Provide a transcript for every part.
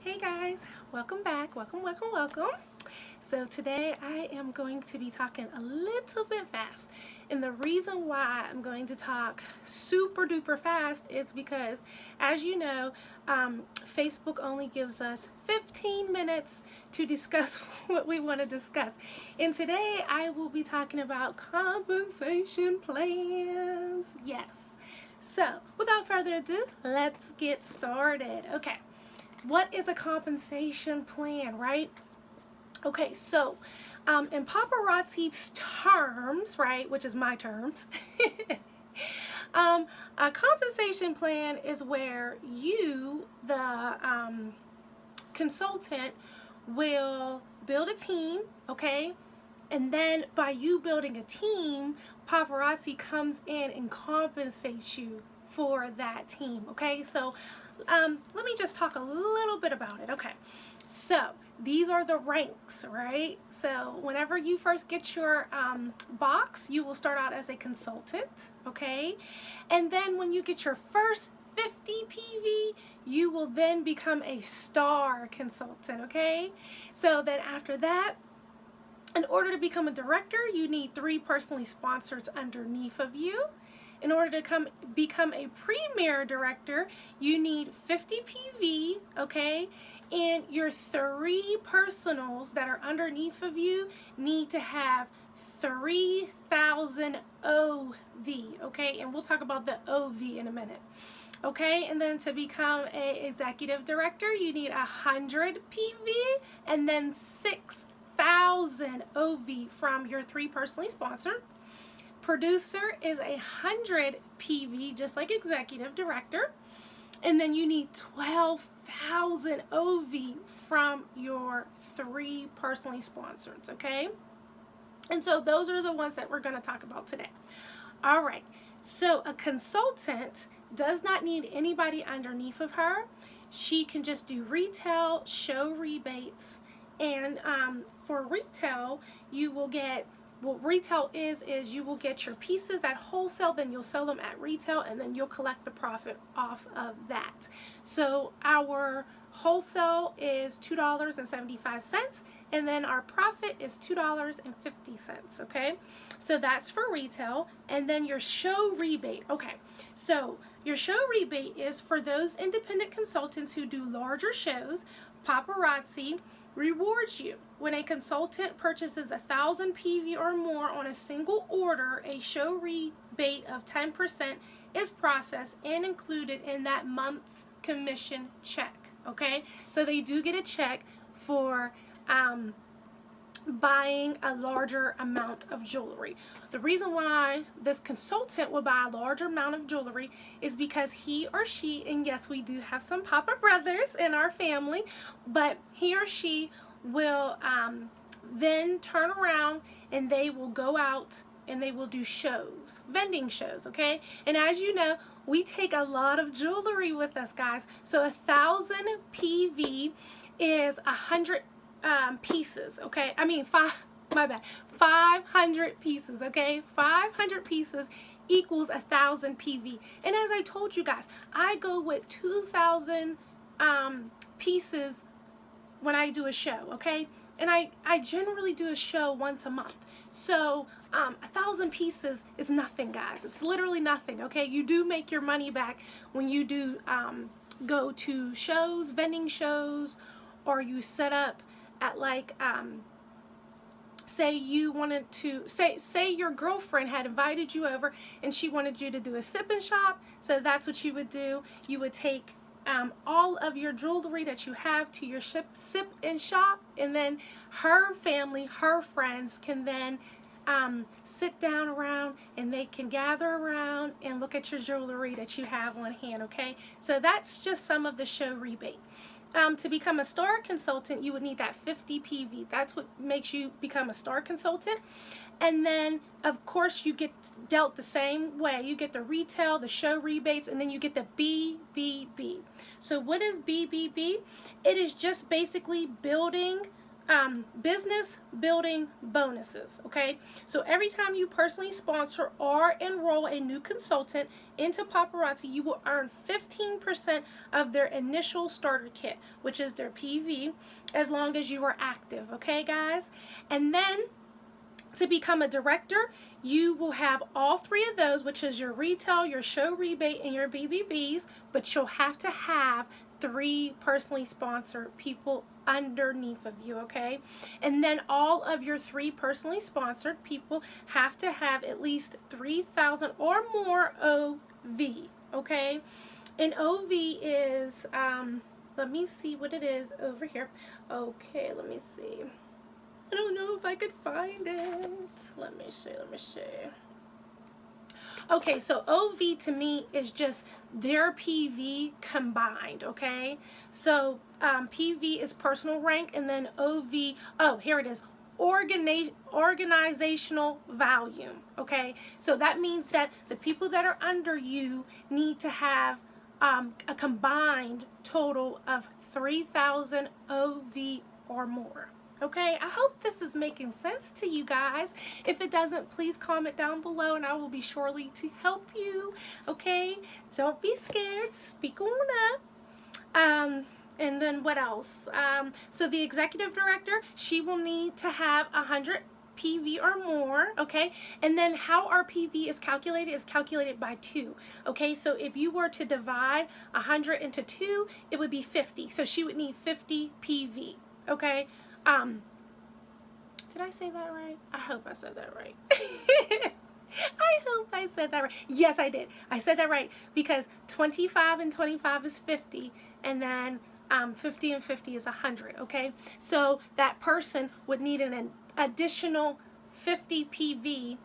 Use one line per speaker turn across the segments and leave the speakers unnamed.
Hey guys, welcome back. Welcome. So today I am going to be talking a little bit fast. And the reason why I'm going to talk super duper fast is because, as you know, Facebook only gives us 15 minutes to discuss what we want to discuss. And today I will be talking about compensation plans. Yes. So without further ado, let's get started. Okay. What is a compensation plan, right? Okay, so in paparazzi's terms, right, which is my terms, a compensation plan is where you, the consultant, will build a team, okay? And then by you building a team, paparazzi comes in and compensates you for that team, okay? So let me just talk a little bit about it, okay? So these are the ranks, right? So whenever you first get your box, you will start out as a consultant, okay? And then when you get your first 50 PV, you will then become a star consultant, okay? So then after that, in order to become a director, you need 3 personally sponsors underneath of you. In order to become a premier director, you need 50 PV, okay? And your 3 personals that are underneath of you need to have 3,000 OV, okay? And we'll talk about the OV in a minute. Okay, and then to become an executive director, you need 100 PV and then 6,000 OV from your 3 personally sponsored. Producer is 100 PV, just like executive director. And then you need 12,000 OV from your 3 personally sponsored, okay? And so those are the ones that we're going to talk about today. All right, so a consultant does not need anybody underneath of her. She can just do retail, show rebates, and for retail, you will get, what retail is you will get your pieces at wholesale, then you'll sell them at retail, and then you'll collect the profit off of that. So our wholesale is $2.75, and then our profit is $2.50, okay? So that's for retail. And then your show rebate, okay, so your show rebate is for those independent consultants who do larger shows. Paparazzi rewards you. When a consultant purchases 1,000 PV or more on a single order, a show rebate of 10% is processed and included in that month's commission check, okay? So they do get a check for buying a larger amount of jewelry. The reason why this consultant will buy a larger amount of jewelry is because he or she, and yes, we do have some Papa brothers in our family, but he or she will then turn around and they will go out and they will do shows, vending shows, okay? And as you know, we take a lot of jewelry with us, guys. So 1,000 PV is 100 pieces, okay? I mean, 500 pieces, okay? 500 pieces equals 1,000 PV. And as I told you guys, I go with 2,000 pieces when I do a show, okay? And I generally do a show once a month. So 1,000 pieces is nothing, guys. It's literally nothing, okay? You do make your money back when you do go to shows, vending shows, or you set up at like say you wanted to say your girlfriend had invited you over and she wanted you to do a sip and shop. So that's what you would do. You would take all of your jewelry that you have to your sip and shop, and then her family, her friends can then sit down around and they can gather around and look at your jewelry that you have on hand, okay? So that's just some of the show rebate. To become a star consultant, you would need that 50 PV. That's what makes you become a star consultant. And then, of course, you get dealt the same way. You get the retail, the show rebates, and then you get the BBB. So what is BBB? It is just basically building business building bonuses, okay? So every time you personally sponsor or enroll a new consultant into Paparazzi, you will earn 15% of their initial starter kit, which is their PV, as long as you are active, okay, guys? And then to become a director, you will have all three of those, which is your retail, your show rebate, and your BBBs, but you'll have to have 3 personally sponsored people underneath of you, okay? And then all of your 3 personally sponsored people have to have at least 3,000 or more OV, okay? And OV is, let me see what it is over here. Okay, let me see. I don't know if I could find it. Let me see. Okay, so OV to me is just their PV combined, okay? So PV is personal rank, and then OV, oh, here it is, organizational volume, okay? So that means that the people that are under you need to have a combined total of 3,000 OV or more. Okay, I hope this is making sense to you guys. If it doesn't, please comment down below and I will be surely to help you. Okay, don't be scared, speak on up. And then what else? So the executive director, she will need to have 100 PV or more, okay? And then how our PV is calculated by 2, okay? So if you were to divide 100 into 2, it would be 50. So she would need 50 PV, okay? Did I say that right? I hope I said that right. I hope I said that right. Yes, I did. I said that right because 25 and 25 is 50, and then 50 and 50 is 100, okay? So that person would need an additional 50 PV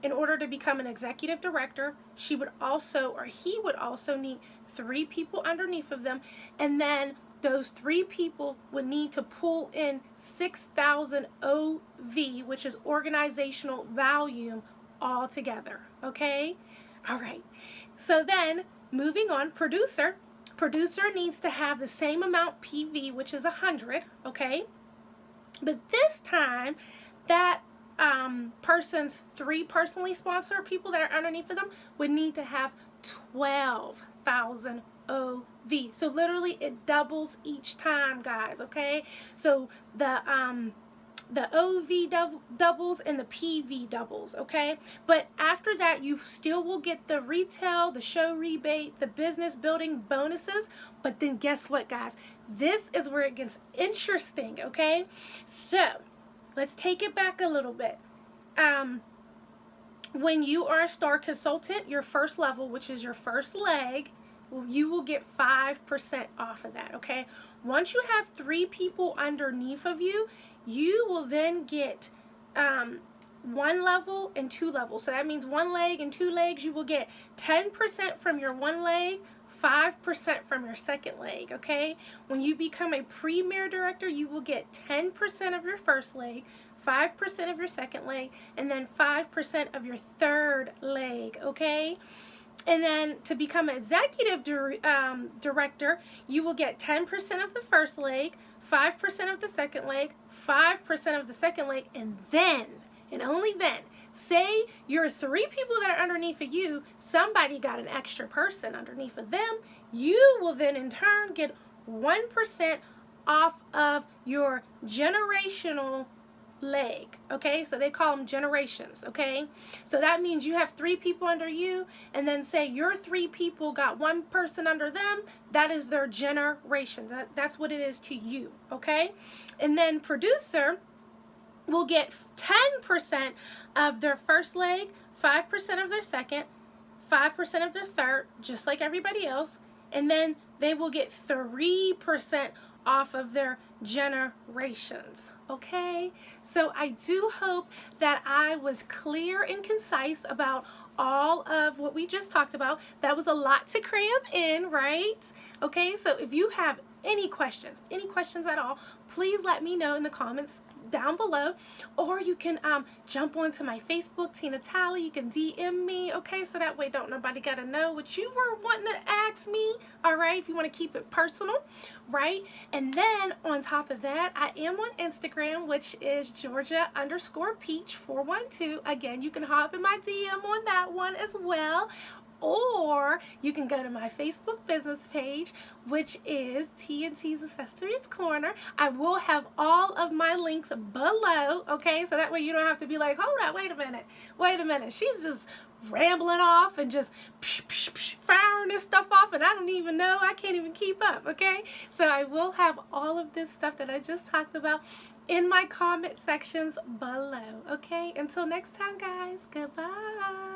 in order to become an executive director. She would also, or he would also need 3 people underneath of them, and then those 3 people would need to pull in 6,000 OV, which is organizational volume, all together, okay? All right, so then moving on, producer needs to have the same amount PV, which is 100, okay? But this time, that person's 3 personally sponsored people that are underneath of them would need to have 12,000 OV. So literally it doubles each time, guys, okay? So the OV doubles and the PV doubles, okay? But after that, you still will get the retail, the show rebate, the business building bonuses. But then guess what, guys? This is where it gets interesting, okay? So let's take it back a little bit. When you are a star consultant, your first level, which is your first leg, you will get 5% off of that, okay? Once you have 3 people underneath of you, you will then get 1 level and 2 levels. So that means 1 leg and 2 legs. You will get 10% from your 1 leg, 5% from your second leg, okay? When you become a premier director, you will get 10% of your first leg, 5% of your second leg, and then 5% of your third leg, okay? And then to become an executive director, you will get 10% of the first leg, 5% of the second leg, 5% of the second leg, and then, and only then, say your 3 people that are underneath of you, somebody got an extra person underneath of them, you will then in turn get 1% off of your generational leg, okay? So they call them generations, okay? So that means you have 3 people under you, and then say your 3 people got 1 person under them, that is their generation. That's what it is to you, okay? And then producer will get 10% of their first leg, 5% of their second, 5% of their third, just like everybody else, and then they will get 3% off of their generations, okay? So I do hope that I was clear and concise about all of what we just talked about. That was a lot to cram in, right? Okay, so if you have any questions at all, please let me know in the comments down below, or you can jump onto my Facebook, Tina Tally. You can DM me, okay, so that way don't nobody gotta know what you were wanting to ask me, all right, if you want to keep it personal, right? And then on top of that, I am on Instagram, which is Georgia_Peach412. Again, you can hop in my DM on that one as well. Or you can go to my Facebook business page, which is T&T's Accessories Corner. I will have all of my links below, okay? So that way you don't have to be like, hold on, wait a minute. She's just rambling off and just firing this stuff off, and I don't even know. I can't even keep up, okay? So I will have all of this stuff that I just talked about in my comment sections below, okay? Until next time, guys, goodbye.